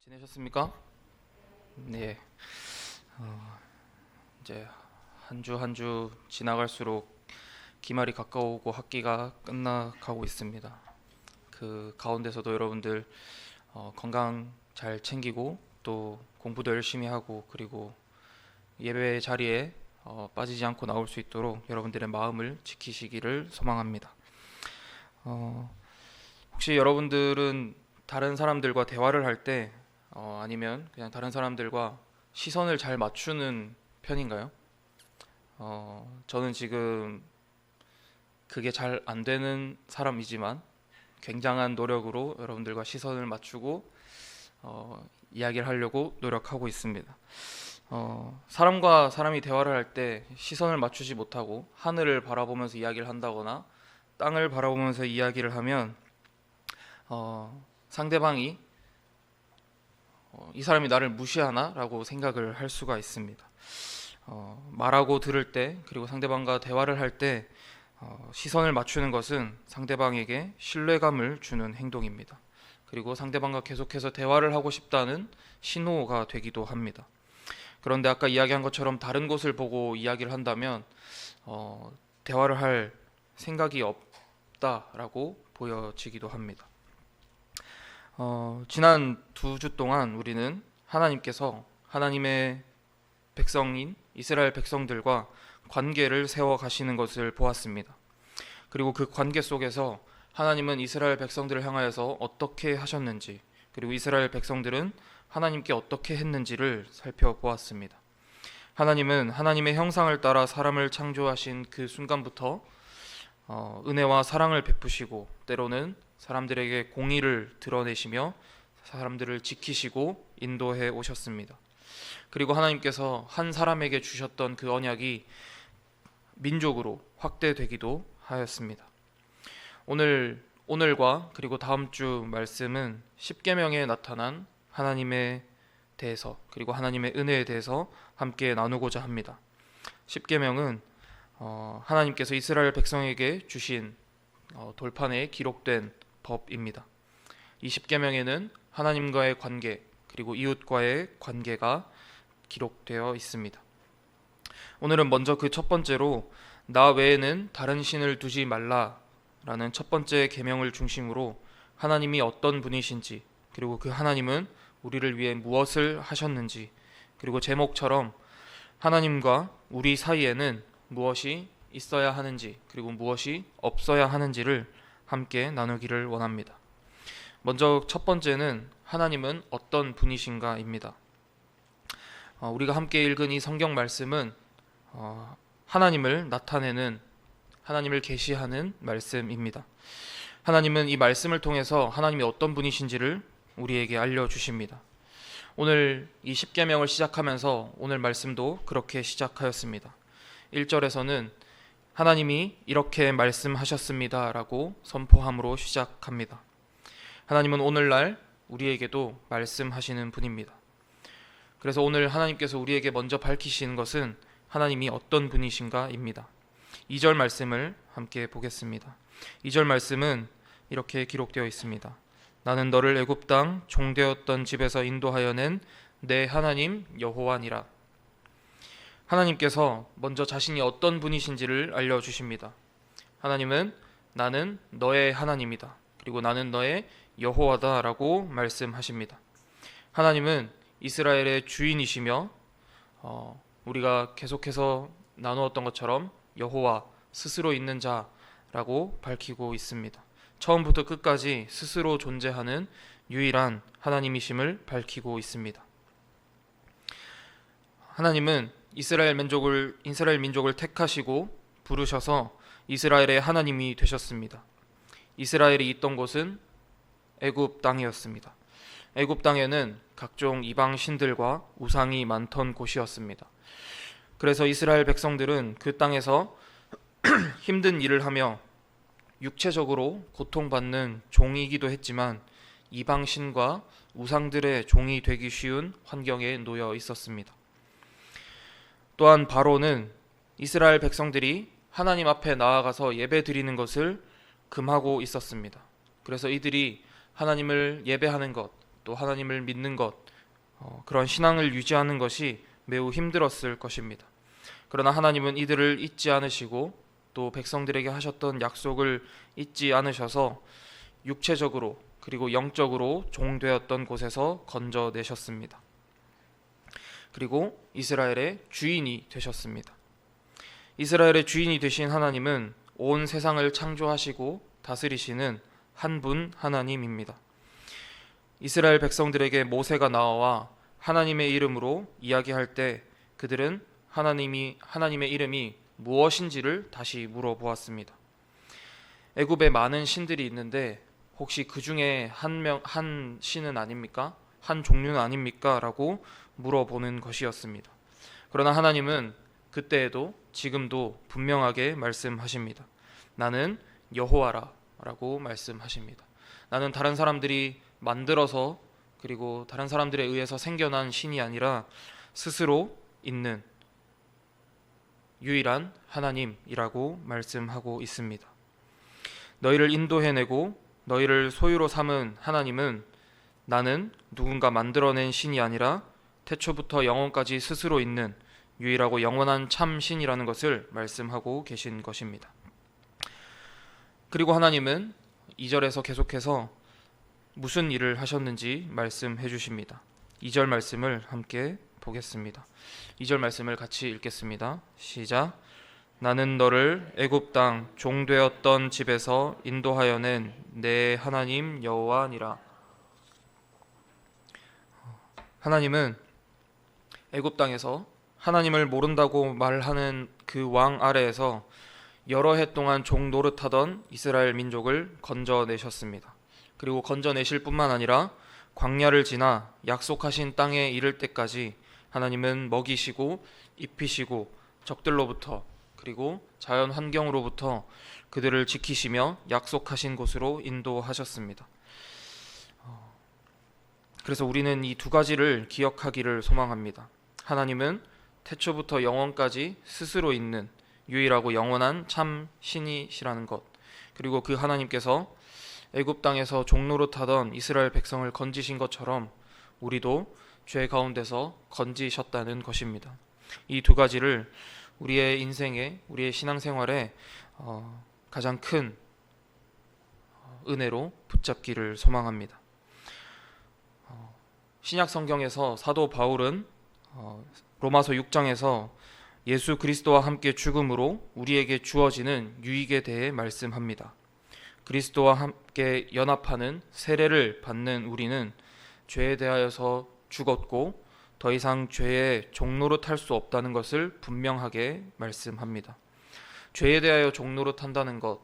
지내셨습니까? 네. 이제 한 주 한 주 지나갈수록 기말이 가까워오고 학기가 끝나가고 있습니다. 그 가운데서도 여러분들 건강 잘 챙기고 또 공부도 열심히 하고 그리고 예배 자리에 빠지지 않고 나올 수 있도록 여러분들의 마음을 지키시기를 소망합니다. 어, 혹시 여러분들은 다른 사람들과 대화를 할 때 아니면 그냥 다른 사람들과 시선을 잘 맞추는 편인가요? 저는 지금 그게 잘 안 되는 사람이지만 굉장한 노력으로 여러분들과 시선을 맞추고 이야기를 하려고 노력하고 있습니다. 사람과 사람이 대화를 할 때 시선을 맞추지 못하고 하늘을 바라보면서 이야기를 한다거나 땅을 바라보면서 이야기를 하면 상대방이 이 사람이 나를 무시하나? 라고 생각을 할 수가 있습니다. 말하고 들을 때 그리고 상대방과 대화를 할 때 시선을 맞추는 것은 상대방에게 신뢰감을 주는 행동입니다. 그리고 상대방과 계속해서 대화를 하고 싶다는 신호가 되기도 합니다. 그런데 아까 이야기한 것처럼 다른 곳을 보고 이야기를 한다면 대화를 할 생각이 없다라고 보여지기도 합니다. 지난 2주 동안 우리는 하나님께서 하나님의 백성인 이스라엘 백성들과 관계를 세워 가시는 것을 보았습니다. 그리고 그 관계 속에서 하나님은 이스라엘 백성들을 향하여서 어떻게 하셨는지, 그리고 이스라엘 백성들은 하나님께 어떻게 했는지를 살펴보았습니다. 하나님은 하나님의 형상을 따라 사람을 창조하신 그 순간부터 은혜와 사랑을 베푸시고 때로는 사람들에게 공의를 드러내시며 사람들을 지키시고 인도해 오셨습니다. 그리고 하나님께서 한 사람에게 주셨던 그 언약이 민족으로 확대되기도 하였습니다. 오늘과 그리고 다음 주 말씀은 십계명에 나타난 하나님에 대해서 그리고 하나님의 은혜에 대해서 함께 나누고자 합니다. 십계명은 하나님께서 이스라엘 백성에게 주신 돌판에 기록된 법입니다. 이 십계명에는 하나님과의 관계 그리고 이웃과의 관계가 기록되어 있습니다. 오늘은 먼저 그 첫 번째로 나 외에는 다른 신을 두지 말라라는 첫 번째 계명을 중심으로 하나님이 어떤 분이신지 그리고 그 하나님은 우리를 위해 무엇을 하셨는지 그리고 제목처럼 하나님과 우리 사이에는 무엇이 있어야 하는지 그리고 무엇이 없어야 하는지를 함께 나누기를 원합니다. 먼저 첫 번째는 하나님은 어떤 분이신가입니다. 우리가 함께 읽은 이 성경 말씀은 하나님을 나타내는 하나님을 계시하는 말씀입니다. 하나님은 이 말씀을 통해서 하나님이 어떤 분이신지를 우리에게 알려주십니다. 오늘 이 십계명을 시작하면서 오늘 말씀도 그렇게 시작하였습니다. 1절에서는 하나님이 이렇게 말씀하셨습니다 라고 선포함으로 시작합니다. 하나님은 오늘날 우리에게도 말씀하시는 분입니다. 그래서 오늘 하나님께서 우리에게 먼저 밝히시는 것은 하나님이 어떤 분이신가입니다. 2절 말씀을 함께 보겠습니다. 2절 말씀은 이렇게 기록되어 있습니다. 나는 너를 애굽 땅 종되었던 집에서 인도하여 낸 내 하나님 여호와니라. 하나님께서 먼저 자신이 어떤 분이신지를 알려주십니다. 하나님은 나는 너의 하나님이다. 그리고 나는 너의 여호와다 라고 말씀하십니다. 하나님은 이스라엘의 주인이시며 우리가 계속해서 나누었던 것처럼 여호와 스스로 있는 자라고 밝히고 있습니다. 처음부터 끝까지 스스로 존재하는 유일한 하나님이심을 밝히고 있습니다. 하나님은 이스라엘 민족을 택하시고 부르셔서 이스라엘의 하나님이 되셨습니다. 이스라엘이 있던 곳은 애굽 땅이었습니다. 애굽 땅에는 각종 이방 신들과 우상이 많던 곳이었습니다. 그래서 이스라엘 백성들은 그 땅에서 힘든 일을 하며 육체적으로 고통받는 종이기도 했지만 이방 신과 우상들의 종이 되기 쉬운 환경에 놓여 있었습니다. 또한 바로는 이스라엘 백성들이 하나님 앞에 나아가서 예배 드리는 것을 금하고 있었습니다. 그래서 이들이 하나님을 예배하는 것 또 하나님을 믿는 것, 그런 신앙을 유지하는 것이 매우 힘들었을 것입니다. 그러나 하나님은 이들을 잊지 않으시고 또 백성들에게 하셨던 약속을 잊지 않으셔서 육체적으로 그리고 영적으로 종되었던 곳에서 건져내셨습니다. 그리고 이스라엘의 주인이 되셨습니다. 이스라엘의 주인이 되신 하나님은 온 세상을 창조하시고 다스리시는 한 분 하나님입니다. 이스라엘 백성들에게 모세가 나와 하나님의 이름으로 이야기할 때 그들은 하나님의 이름이 무엇인지를 다시 물어보았습니다. 애굽에 많은 신들이 있는데 혹시 그 중에 한 신은 아닙니까? 한 종류는 아닙니까? 라고 물어보는 것이었습니다. 그러나 하나님은 그때에도 지금도 분명하게 말씀하십니다. 나는 여호와라 라고 말씀하십니다. 나는 다른 사람들이 만들어서 그리고 다른 사람들에 의해서 생겨난 신이 아니라 스스로 있는 유일한 하나님이라고 말씀하고 있습니다. 너희를 인도해내고 너희를 소유로 삼은 하나님은 나는 누군가 만들어낸 신이 아니라 태초부터 영원까지 스스로 있는 유일하고 영원한 참 신이라는 것을 말씀하고 계신 것입니다. 그리고 하나님은 2절에서 계속해서 무슨 일을 하셨는지 말씀해 주십니다. 2절 말씀을 함께 보겠습니다. 2절 말씀을 같이 읽겠습니다. 시작. 나는 너를 애굽 땅 종되었던 집에서 인도하여 낸 내 하나님 여호와니라. 하나님은 애굽 땅에서 하나님을 모른다고 말하는 그 왕 아래에서 여러 해 동안 종 노릇하던 이스라엘 민족을 건져내셨습니다. 그리고 건져내실 뿐만 아니라 광야를 지나 약속하신 땅에 이를 때까지 하나님은 먹이시고 입히시고 적들로부터 그리고 자연 환경으로부터 그들을 지키시며 약속하신 곳으로 인도하셨습니다. 그래서 우리는 이 두 가지를 기억하기를 소망합니다. 하나님은 태초부터 영원까지 스스로 있는 유일하고 영원한 참 신이시라는 것, 그리고 그 하나님께서 애굽 땅에서 종노릇하던 이스라엘 백성을 건지신 것처럼 우리도 죄 가운데서 건지셨다는 것입니다. 이 두 가지를 우리의 인생에, 우리의 신앙생활에 가장 큰 은혜로 붙잡기를 소망합니다. 신약 성경에서 사도 바울은 로마서 6장에서 예수 그리스도와 함께 죽음으로 우리에게 주어지는 유익에 대해 말씀합니다. 그리스도와 함께 연합하는 세례를 받는 우리는 죄에 대하여서 죽었고 더 이상 죄의 종노릇할 수 없다는 것을 분명하게 말씀합니다. 죄에 대하여 종노릇한다는 것,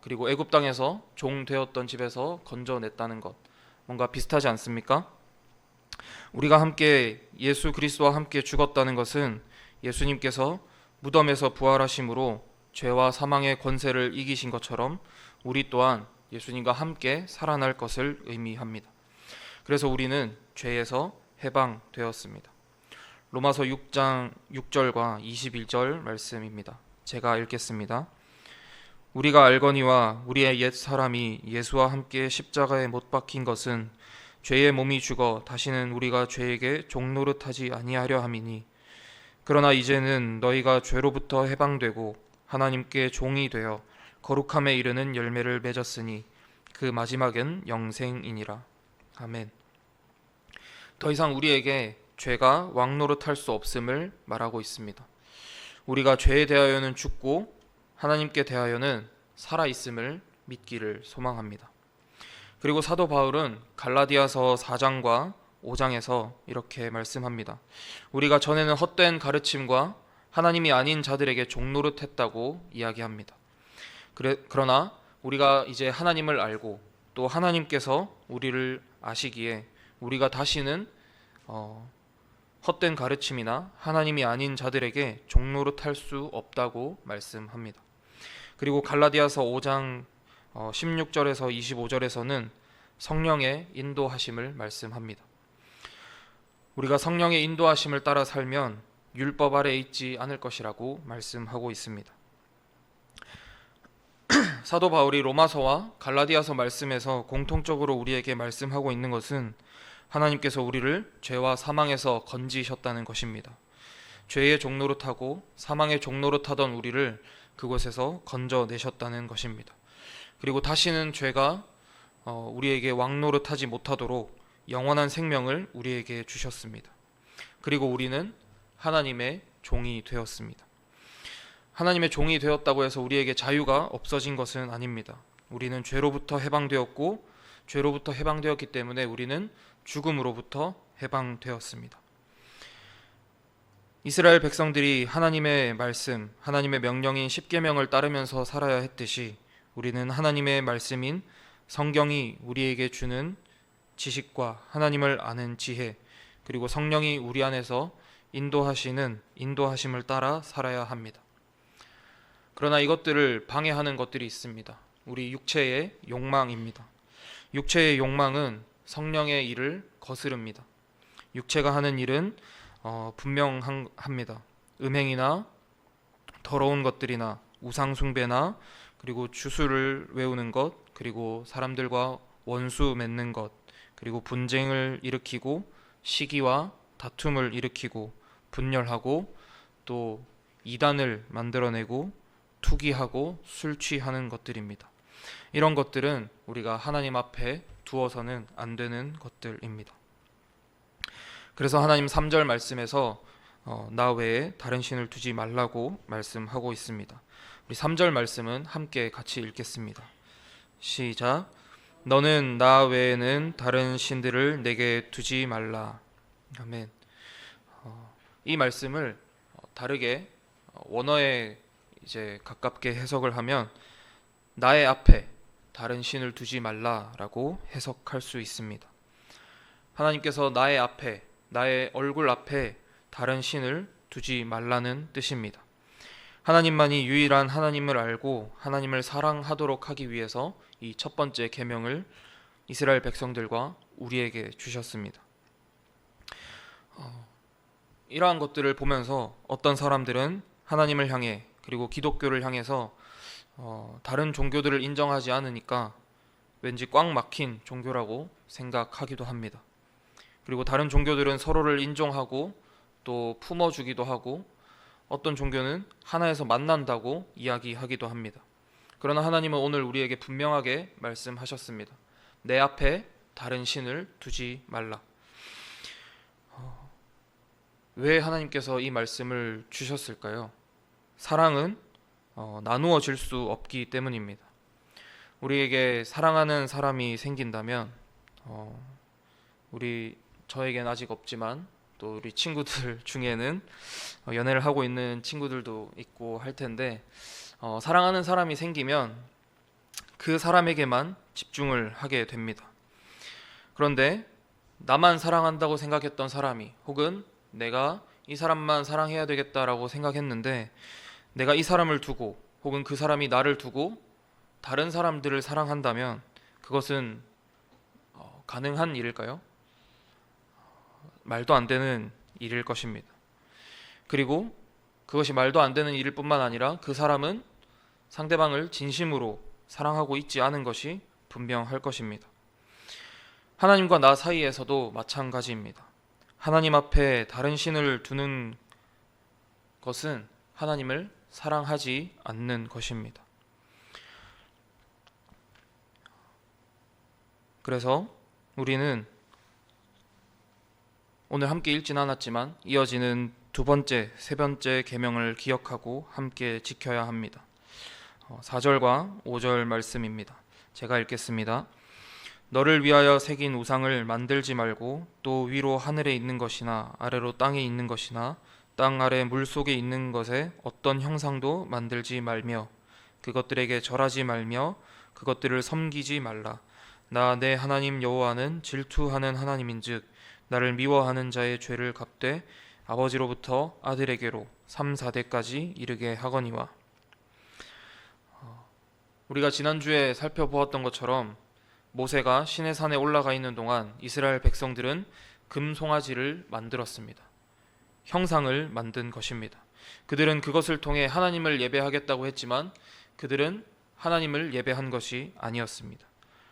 그리고 애굽 땅에서 종 되었던 집에서 건져냈다는 것, 뭔가 비슷하지 않습니까? 우리가 함께 예수 그리스도와 함께 죽었다는 것은 예수님께서 무덤에서 부활하심으로 죄와 사망의 권세를 이기신 것처럼 우리 또한 예수님과 함께 살아날 것을 의미합니다. 그래서 우리는 죄에서 해방되었습니다. 로마서 6장 6절과 21절 말씀입니다. 제가 읽겠습니다. 우리가 알거니와 우리의 옛 사람이 예수와 함께 십자가에 못 박힌 것은 죄의 몸이 죽어 다시는 우리가 죄에게 종노릇하지 아니하려 함이니 그러나 이제는 너희가 죄로부터 해방되고 하나님께 종이 되어 거룩함에 이르는 열매를 맺었으니 그 마지막은 영생이니라. 아멘. 더 이상 우리에게 죄가 왕노릇할 수 없음을 말하고 있습니다. 우리가 죄에 대하여는 죽고 하나님께 대하여는 살아있음을 믿기를 소망합니다. 그리고 사도 바울은 갈라디아서 4장과 5장에서 이렇게 말씀합니다. 우리가 전에는 헛된 가르침과 하나님이 아닌 자들에게 종노릇했다고 이야기합니다. 그러나 우리가 이제 하나님을 알고 또 하나님께서 우리를 아시기에 우리가 다시는 헛된 가르침이나 하나님이 아닌 자들에게 종노릇할 수 없다고 말씀합니다. 그리고 갈라디아서 5장 16절에서 25절에서는 성령의 인도하심을 말씀합니다. 우리가 성령의 인도하심을 따라 살면 율법 아래 있지 않을 것이라고 말씀하고 있습니다. 사도 바울이 로마서와 갈라디아서 말씀에서 공통적으로 우리에게 말씀하고 있는 것은 하나님께서 우리를 죄와 사망에서 건지셨다는 것입니다. 죄의 종로로 타고 사망의 종로로 타던 우리를 그곳에서 건져내셨다는 것입니다. 그리고 다시는 죄가 우리에게 왕노릇 하지 못하도록 영원한 생명을 우리에게 주셨습니다. 그리고 우리는 하나님의 종이 되었습니다. 하나님의 종이 되었다고 해서 우리에게 자유가 없어진 것은 아닙니다. 우리는 죄로부터 해방되었고, 죄로부터 해방되었기 때문에 우리는 죽음으로부터 해방되었습니다. 이스라엘 백성들이 하나님의 말씀, 하나님의 명령인 십계명을 따르면서 살아야 했듯이 우리는 하나님의 말씀인 성경이 우리에게 주는 지식과 하나님을 아는 지혜, 그리고 성령이 우리 안에서 인도하시는 인도하심을 따라 살아야 합니다. 그러나 이것들을 방해하는 것들이 있습니다. 우리 육체의 욕망입니다. 육체의 욕망은 성령의 일을 거스릅니다. 육체가 하는 일은 분명합니다. 음행이나 더러운 것들이나 우상숭배나 그리고 주술을 외우는 것, 그리고 사람들과 원수 맺는 것, 그리고 분쟁을 일으키고 시기와 다툼을 일으키고 분열하고 또 이단을 만들어내고 투기하고 술 취하는 것들입니다. 이런 것들은 우리가 하나님 앞에 두어서는 안 되는 것들입니다. 그래서 하나님 3절 말씀에서 나 외에 다른 신을 두지 말라고 말씀하고 있습니다. 우리 3절 말씀은 함께 같이 읽겠습니다. 시작. 너는 나 외에는 다른 신들을 내게 두지 말라. 아멘. 이 말씀을 다르게 원어에 이제 가깝게 해석을 하면 나의 앞에 다른 신을 두지 말라라고 해석할 수 있습니다. 하나님께서 나의 앞에, 나의 얼굴 앞에 다른 신을 두지 말라는 뜻입니다. 하나님만이 유일한 하나님을 알고 하나님을 사랑하도록 하기 위해서 이 첫 번째 계명을 이스라엘 백성들과 우리에게 주셨습니다. 이러한 것들을 보면서 어떤 사람들은 하나님을 향해, 그리고 기독교를 향해서 다른 종교들을 인정하지 않으니까 왠지 꽉 막힌 종교라고 생각하기도 합니다. 그리고 다른 종교들은 서로를 인정하고 또 품어주기도 하고, 어떤 종교는 하나에서 만난다고 이야기하기도 합니다. 그러나 하나님은 오늘 우리에게 분명하게 말씀하셨습니다. 내 앞에 다른 신을 두지 말라. 왜 하나님께서 이 말씀을 주셨을까요? 사랑은 나누어질 수 없기 때문입니다. 우리에게 사랑하는 사람이 생긴다면 저에겐 아직 없지만 또 우리 친구들 중에는 연애를 하고 있는 친구들도 있고 할 텐데, 사랑하는 사람이 생기면 그 사람에게만 집중을 하게 됩니다. 그런데 나만 사랑한다고 생각했던 사람이, 혹은 내가 이 사람만 사랑해야 되겠다라고 생각했는데 내가 이 사람을 두고, 혹은 그 사람이 나를 두고 다른 사람들을 사랑한다면 그것은 가능한 일일까요? 말도 안 되는 일일 것입니다. 그리고 그것이 말도 안 되는 일일 뿐만 아니라 그 사람은 상대방을 진심으로 사랑하고 있지 않은 것이 분명할 것입니다. 하나님과 나 사이에서도 마찬가지입니다. 하나님 앞에 다른 신을 두는 것은 하나님을 사랑하지 않는 것입니다. 그래서 우리는 오늘 함께 읽진 않았지만 이어지는 두 번째, 세 번째 계명을 기억하고 함께 지켜야 합니다. 4절과 5절 말씀입니다. 제가 읽겠습니다. 너를 위하여 새긴 우상을 만들지 말고, 또 위로 하늘에 있는 것이나 아래로 땅에 있는 것이나 땅 아래 물속에 있는 것에 어떤 형상도 만들지 말며 그것들에게 절하지 말며 그것들을 섬기지 말라. 나 내 하나님 여호와는 질투하는 하나님인즉 나를 미워하는 자의 죄를 갚되 아버지로부터 아들에게로 3, 4대까지 이르게 하거니와. 우리가 지난주에 살펴보았던 것처럼 모세가 시내산에 올라가 있는 동안 이스라엘 백성들은 금송아지를 만들었습니다. 형상을 만든 것입니다. 그들은 그것을 통해 하나님을 예배하겠다고 했지만 그들은 하나님을 예배한 것이 아니었습니다.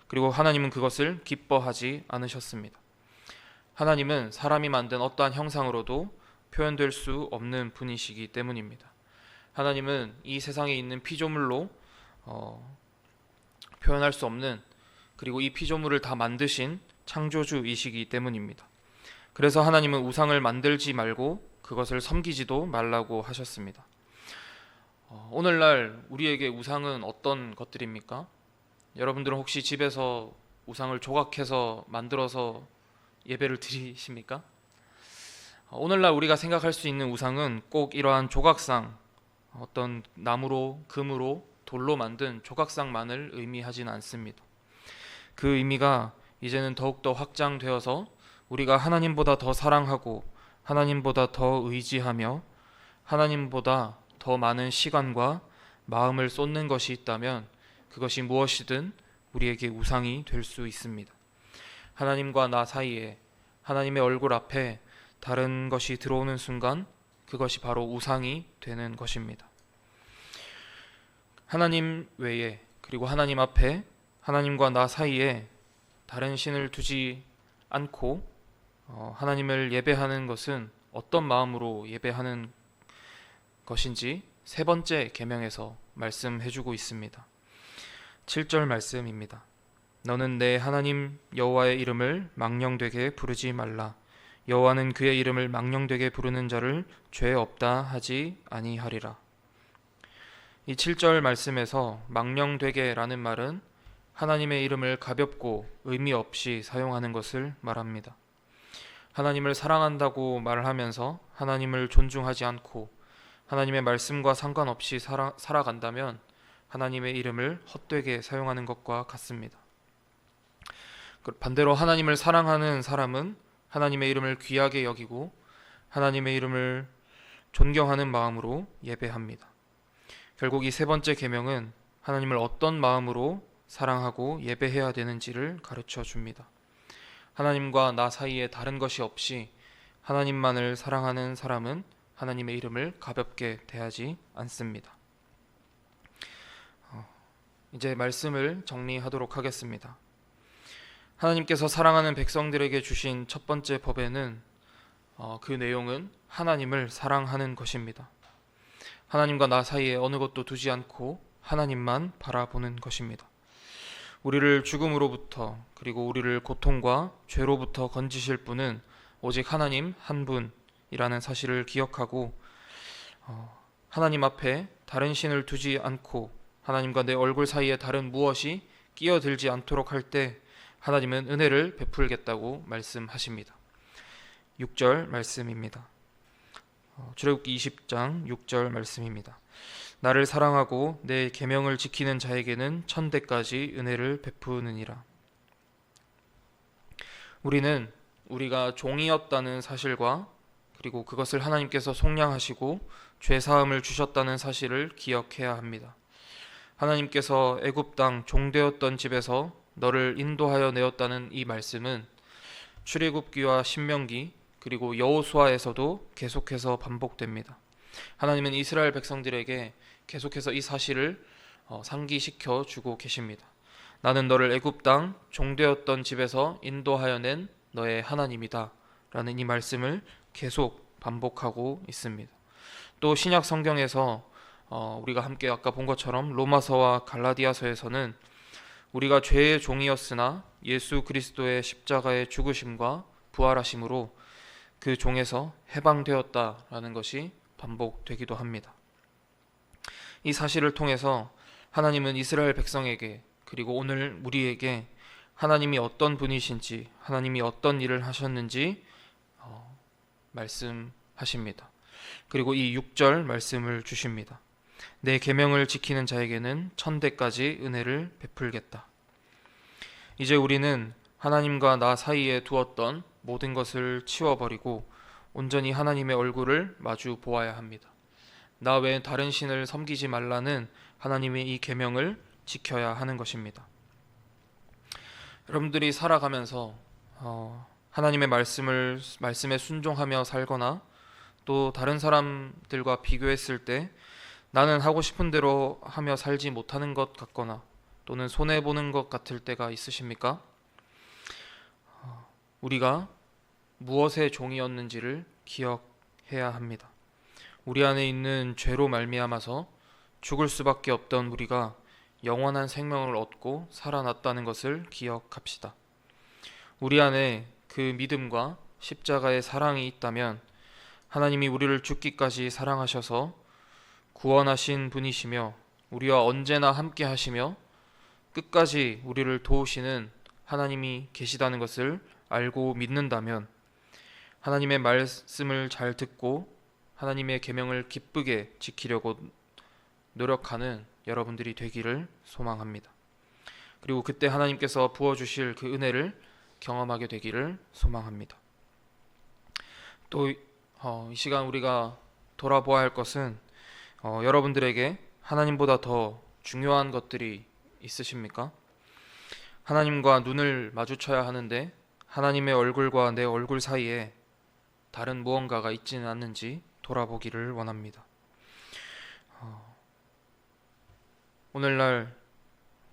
그리고 하나님은 그것을 기뻐하지 않으셨습니다. 하나님은 사람이 만든 어떠한 형상으로도 표현될 수 없는 분이시기 때문입니다. 하나님은 이 세상에 있는 피조물로 표현할 수 없는, 그리고 이 피조물을 다 만드신 창조주이시기 때문입니다. 그래서 하나님은 우상을 만들지 말고 그것을 섬기지도 말라고 하셨습니다. 오늘날 우리에게 우상은 어떤 것들입니까? 여러분들은 혹시 집에서 우상을 조각해서 만들어서 예배를 드리십니까? 오늘날 우리가 생각할 수 있는 우상은 꼭 이러한 조각상, 어떤 나무로, 금으로, 돌로 만든 조각상만을 의미하지는 않습니다. 그 의미가 이제는 더욱더 확장되어서 우리가 하나님보다 더 사랑하고 하나님보다 더 의지하며 하나님보다 더 많은 시간과 마음을 쏟는 것이 있다면 그것이 무엇이든 우리에게 우상이 될 수 있습니다. 하나님과 나 사이에, 하나님의 얼굴 앞에 다른 것이 들어오는 순간 그것이 바로 우상이 되는 것입니다. 하나님 외에, 그리고 하나님 앞에, 하나님과 나 사이에 다른 신을 두지 않고 하나님을 예배하는 것은 어떤 마음으로 예배하는 것인지 세 번째 계명에서 말씀해주고 있습니다. 7절 말씀입니다. 너는 내 하나님 여호와의 이름을 망령되게 부르지 말라. 여호와는 그의 이름을 망령되게 부르는 자를 죄 없다 하지 아니하리라. 이 7절 말씀에서 망령되게라는 말은 하나님의 이름을 가볍고 의미 없이 사용하는 것을 말합니다. 하나님을 사랑한다고 말을 하면서 하나님을 존중하지 않고 하나님의 말씀과 상관없이 살아간다면 하나님의 이름을 헛되게 사용하는 것과 같습니다. 반대로 하나님을 사랑하는 사람은 하나님의 이름을 귀하게 여기고 하나님의 이름을 존경하는 마음으로 예배합니다. 결국 이 세 번째 계명은 하나님을 어떤 마음으로 사랑하고 예배해야 되는지를 가르쳐 줍니다. 하나님과 나 사이에 다른 것이 없이 하나님만을 사랑하는 사람은 하나님의 이름을 가볍게 대하지 않습니다. 이제 말씀을 정리하도록 하겠습니다. 하나님께서 사랑하는 백성들에게 주신 첫 번째 법에는 그 내용은 하나님을 사랑하는 것입니다. 하나님과 나 사이에 어느 것도 두지 않고 하나님만 바라보는 것입니다. 우리를 죽음으로부터, 그리고 우리를 고통과 죄로부터 건지실 분은 오직 하나님 한 분이라는 사실을 기억하고 하나님 앞에 다른 신을 두지 않고 하나님과 내 얼굴 사이에 다른 무엇이 끼어들지 않도록 할 때 하나님은 은혜를 베풀겠다고 말씀하십니다. 6절 말씀입니다. 출애굽기 20장 6절 말씀입니다. 나를 사랑하고 내 계명을 지키는 자에게는 천대까지 은혜를 베푸느니라. 우리는 우리가 종이었다는 사실과 그리고 그것을 하나님께서 속량하시고 죄사함을 주셨다는 사실을 기억해야 합니다. 하나님께서 애굽 땅 종되었던 집에서 너를 인도하여 내었다는 이 말씀은 출애굽기와 신명기 그리고 여호수아에서도 계속해서 반복됩니다. 하나님은 이스라엘 백성들에게 계속해서 이 사실을 상기시켜 주고 계십니다. 나는 너를 애굽 땅 종되었던 집에서 인도하여 낸 너의 하나님이다 라는 이 말씀을 계속 반복하고 있습니다. 또 신약 성경에서 우리가 함께 아까 본 것처럼 로마서와 갈라디아서에서는 우리가 죄의 종이었으나 예수 그리스도의 십자가의 죽으심과 부활하심으로 그 종에서 해방되었다라는 것이 반복되기도 합니다. 이 사실을 통해서 하나님은 이스라엘 백성에게 그리고 오늘 우리에게 하나님이 어떤 분이신지, 하나님이 어떤 일을 하셨는지 말씀하십니다. 그리고 이 6절 말씀을 주십니다. 내 계명을 지키는 자에게는 천대까지 은혜를 베풀겠다. 이제 우리는 하나님과 나 사이에 두었던 모든 것을 치워버리고 온전히 하나님의 얼굴을 마주 보아야 합니다. 나 외에 다른 신을 섬기지 말라는 하나님의 이 계명을 지켜야 하는 것입니다. 여러분들이 살아가면서 하나님의 말씀에 순종하며 살거나 또 다른 사람들과 비교했을 때 나는 하고 싶은 대로 하며 살지 못하는 것 같거나 또는 손해보는 것 같을 때가 있으십니까? 우리가 무엇의 종이었는지를 기억해야 합니다. 우리 안에 있는 죄로 말미암아서 죽을 수밖에 없던 우리가 영원한 생명을 얻고 살아났다는 것을 기억합시다. 우리 안에 그 믿음과 십자가의 사랑이 있다면 하나님이 우리를 죽기까지 사랑하셔서 구원하신 분이시며 우리와 언제나 함께 하시며 끝까지 우리를 도우시는 하나님이 계시다는 것을 알고 믿는다면 하나님의 말씀을 잘 듣고 하나님의 계명을 기쁘게 지키려고 노력하는 여러분들이 되기를 소망합니다. 그리고 그때 하나님께서 부어주실 그 은혜를 경험하게 되기를 소망합니다. 또 이 시간 우리가 돌아보아야 할 것은 여러분들에게 하나님보다 더 중요한 것들이 있으십니까? 하나님과 눈을 마주쳐야 하는데 하나님의 얼굴과 내 얼굴 사이에 다른 무언가가 있지는 않는지 돌아보기를 원합니다. 오늘날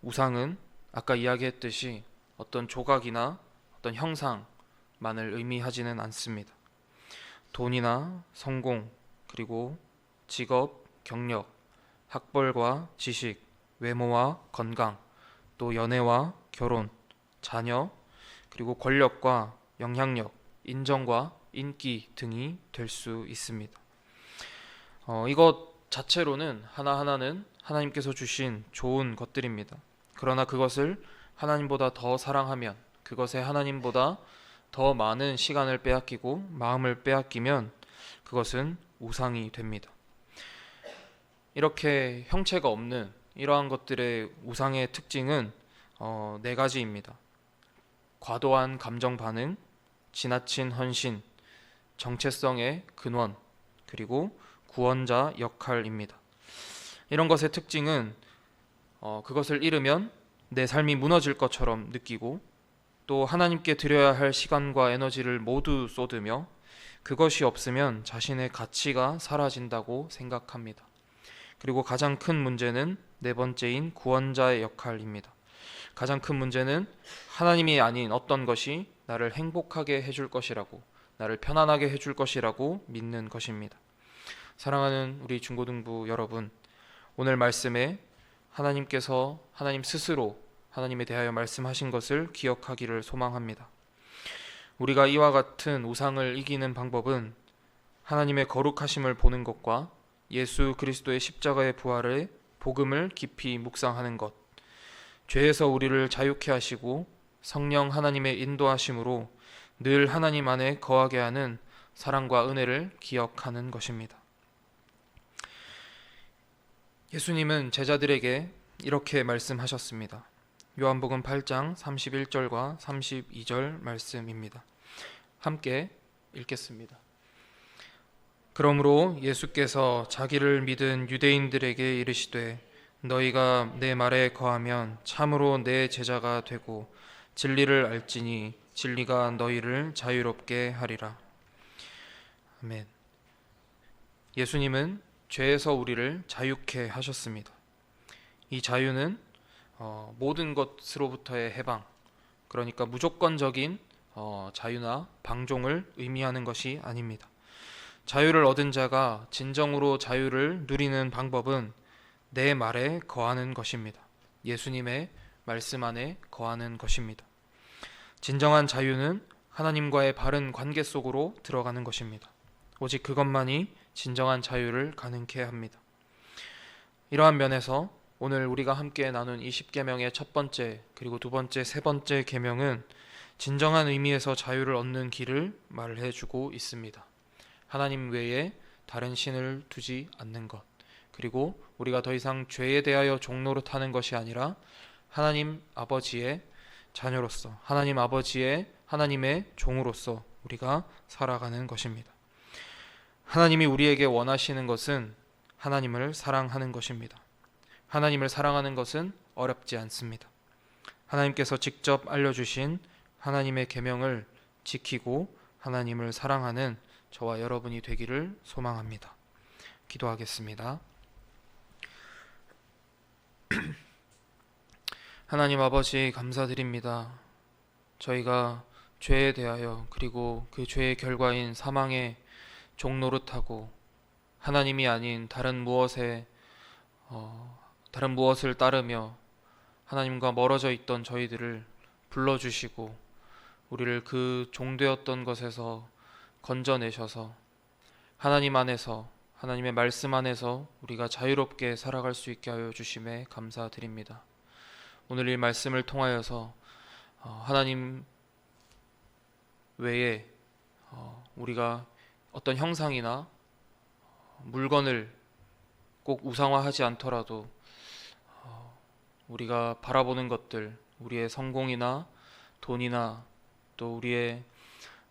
우상은 아까 이야기했듯이 어떤 조각이나 어떤 형상만을 의미하지는 않습니다. 돈이나 성공, 그리고 직업, 경력, 학벌과 지식, 외모와 건강, 또 연애와 결혼, 자녀, 그리고 권력과 영향력, 인정과 인기 등이 될 수 있습니다. 이것 자체로는 하나하나는 하나님께서 주신 좋은 것들입니다. 그러나 그것을 하나님보다 더 사랑하면, 그것에 하나님보다 더 많은 시간을 빼앗기고 마음을 빼앗기면 그것은 우상이 됩니다. 이렇게 형체가 없는 이러한 것들의 우상의 특징은 네 가지입니다. 과도한 감정 반응, 지나친 헌신, 정체성의 근원, 그리고 구원자 역할입니다. 이런 것의 특징은 그것을 잃으면 내 삶이 무너질 것처럼 느끼고 또 하나님께 드려야 할 시간과 에너지를 모두 쏟으며 그것이 없으면 자신의 가치가 사라진다고 생각합니다. 그리고 가장 큰 문제는 네 번째인 구원자의 역할입니다. 가장 큰 문제는 하나님이 아닌 어떤 것이 나를 행복하게 해줄 것이라고, 나를 편안하게 해줄 것이라고 믿는 것입니다. 사랑하는 우리 중고등부 여러분, 오늘 말씀에 하나님께서 하나님 스스로 하나님에 대하여 말씀하신 것을 기억하기를 소망합니다. 우리가 이와 같은 우상을 이기는 방법은 하나님의 거룩하심을 보는 것과 예수 그리스도의 십자가의 부활의 복음을 깊이 묵상하는 것, 죄에서 우리를 자유케 하시고 성령 하나님의 인도하심으로 늘 하나님 안에 거하게 하는 사랑과 은혜를 기억하는 것입니다. 예수님은 제자들에게 이렇게 말씀하셨습니다. 요한복음 8장 31절과 32절 말씀입니다. 함께 읽겠습니다. 그러므로 예수께서 자기를 믿은 유대인들에게 이르시되 너희가 내 말에 거하면 참으로 내 제자가 되고 진리를 알지니 진리가 너희를 자유롭게 하리라. 아멘. 예수님은 죄에서 우리를 자유케 하셨습니다. 이 자유는 모든 것으로부터의 해방, 그러니까 무조건적인 자유나 방종을 의미하는 것이 아닙니다. 자유를 얻은 자가 진정으로 자유를 누리는 방법은 내 말에 거하는 것입니다. 예수님의 말씀 안에 거하는 것입니다. 진정한 자유는 하나님과의 바른 관계 속으로 들어가는 것입니다. 오직 그것만이 진정한 자유를 가능케 합니다. 이러한 면에서 오늘 우리가 함께 나눈 이 10계명의 첫 번째, 그리고 두 번째, 세 번째 계명은 진정한 의미에서 자유를 얻는 길을 말해주고 있습니다. 하나님 외에 다른 신을 두지 않는 것, 그리고 우리가 더 이상 죄에 대하여 종노릇하는 것이 아니라 하나님 아버지의 자녀로서, 하나님 아버지의 하나님의 종으로서 우리가 살아가는 것입니다. 하나님이 우리에게 원하시는 것은 하나님을 사랑하는 것입니다. 하나님을 사랑하는 것은 어렵지 않습니다. 하나님께서 직접 알려주신 하나님의 계명을 지키고 하나님을 사랑하는 저와 여러분이 되기를 소망합니다. 기도하겠습니다. 하나님 아버지 감사드립니다. 저희가 죄에 대하여 그리고 그 죄의 결과인 사망의 종노릇하고 하나님이 아닌 다른 무엇을 따르며 하나님과 멀어져 있던 저희들을 불러주시고 우리를 그 종되었던 것에서 건져내셔서 하나님 안에서 하나님의 말씀 안에서 우리가 자유롭게 살아갈 수 있게 하여 주심에 감사드립니다. 오늘 이 말씀을 통하여서 하나님 외에 우리가 어떤 형상이나 물건을 꼭 우상화하지 않더라도 우리가 바라보는 것들, 우리의 성공이나 돈이나 또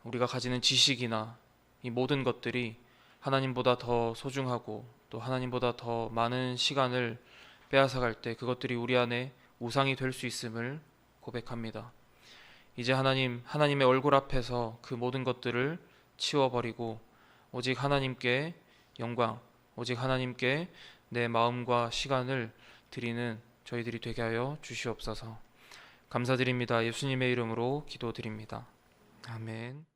우리가 가지는 지식이나 이 모든 것들이 하나님보다 더 소중하고 또 하나님보다 더 많은 시간을 빼앗아갈 때 그것들이 우리 안에 우상이 될 수 있음을 고백합니다. 이제 하나님의 얼굴 앞에서 그 모든 것들을 치워버리고 오직 하나님께 영광, 오직 하나님께 내 마음과 시간을 드리는 저희들이 되게 하여 주시옵소서. 감사드립니다. 예수님의 이름으로 기도드립니다. 아멘.